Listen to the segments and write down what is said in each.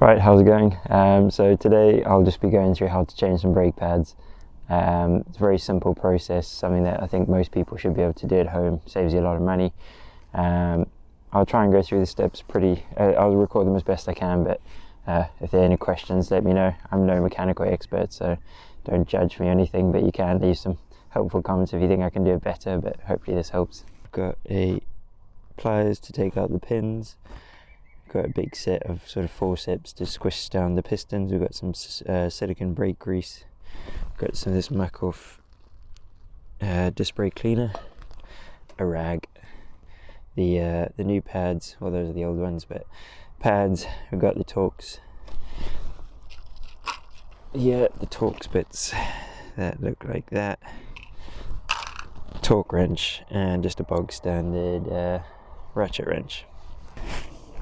Right, how's it going? So today I'll just be going through how to change some brake pads. It's a very simple process, something that I think most people should be able to do at home, saves you a lot of money. I'll try and go through the steps I'll record them as best I can, but if there are any questions, let me know. I'm no mechanical expert, so don't judge me or anything, but you can leave some helpful comments if you think I can do it better, but hopefully this helps. I've got pliers to take out the pins. Got a big set of sort of forceps to squish down the pistons. We've got some silicone brake grease. Got some of this muck off disc brake cleaner, a rag, the new pads, well those are the old ones, but pads. We've got the Torx, the Torx bits that look like that, torque wrench, and just a bog standard ratchet wrench.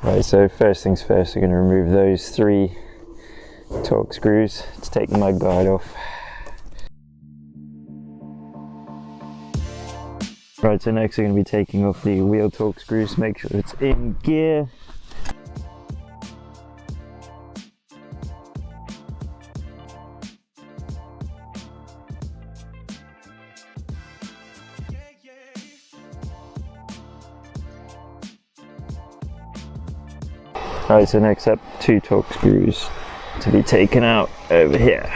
Right, so first things first, we're going to remove those 3 Torx screws to take the mud guard off. Right, so next we're going to be taking off the wheel Torx screws to make sure it's in gear. Right, so next up, 2 Torx screws to be taken out over here.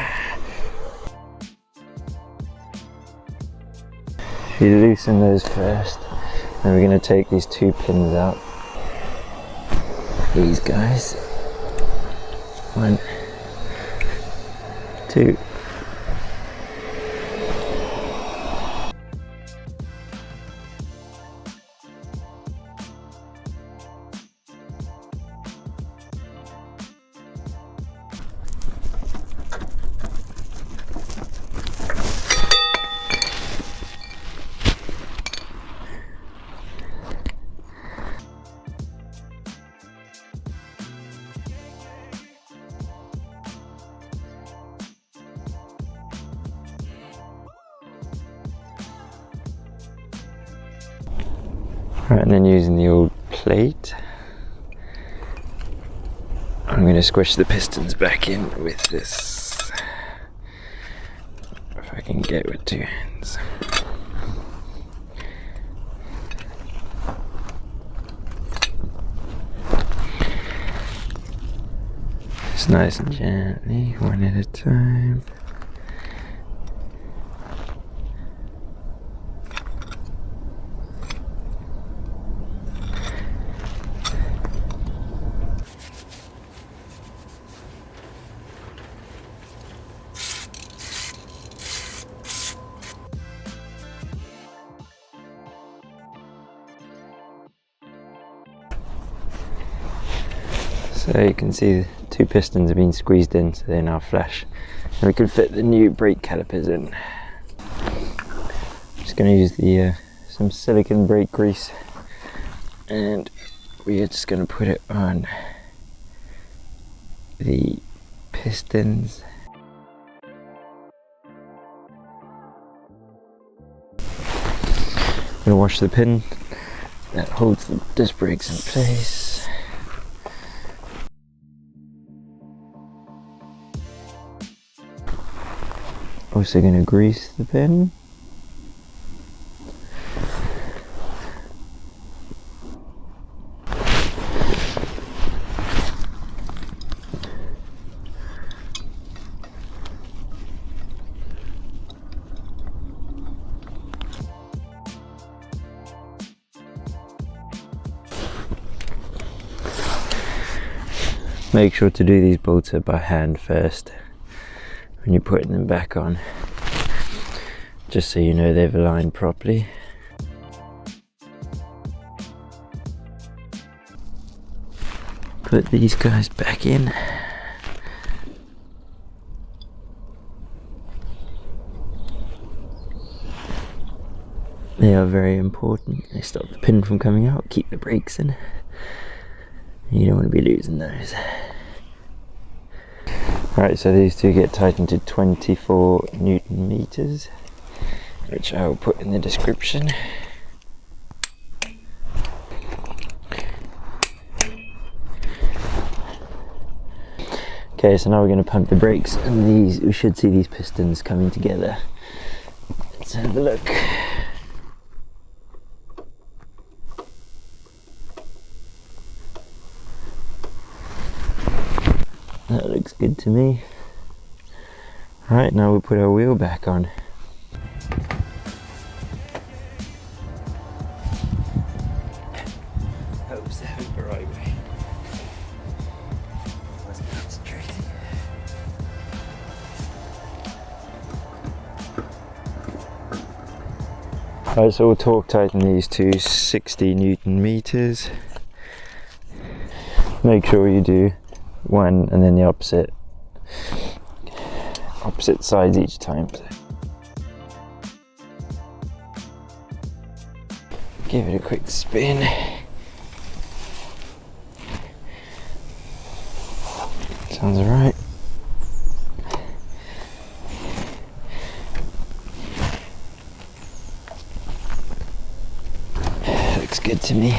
You loosen those first, then we're going to take these 2 pins out. These guys. 1, 2. Right, and then using the old plate, I'm going to squish the pistons back in with this, if I can get with 2 hands. Just nice and gently, one at a time. So you can see the 2 pistons have been squeezed in, so they're now flush. And we can fit the new brake calipers in. I'm just going to use the some silicone brake grease, and we're just going to put it on the pistons. I'm going to wash the pin that holds the disc brakes in place. Also going to grease the pin. Make sure to do these bolts by hand first when you're putting them back on, just so you know they've aligned properly. Put these guys back in. They are very important. They stop the pin from coming out, keep the brakes in. You don't want to be losing those. Right, so these 2 get tightened to 24 Newton meters, which I will put in the description. Okay, so now we're going to pump the brakes, and these, we should see these pistons coming together. Let's have a look. That looks good to me. Right, now we'll put our wheel back on. Hope so, the right way. I was concentrating. Right, so we'll torque tighten these to 60 Newton meters. Make sure you do one and then the opposite sides each time. So give it a quick spin. Sounds alright. Looks good to me.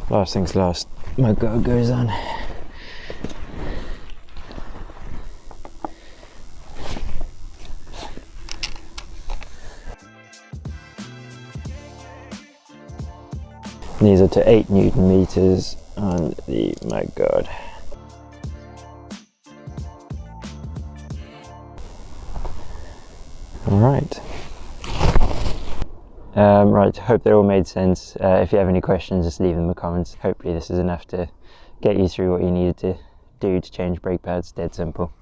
Last thing's last, my guard goes on. These are to 8 Newton meters on the mudguard. Alright. Right, hope that all made sense. If you have any questions, just leave them in the comments. Hopefully this is enough to get you through what you needed to do to change brake pads. Dead simple.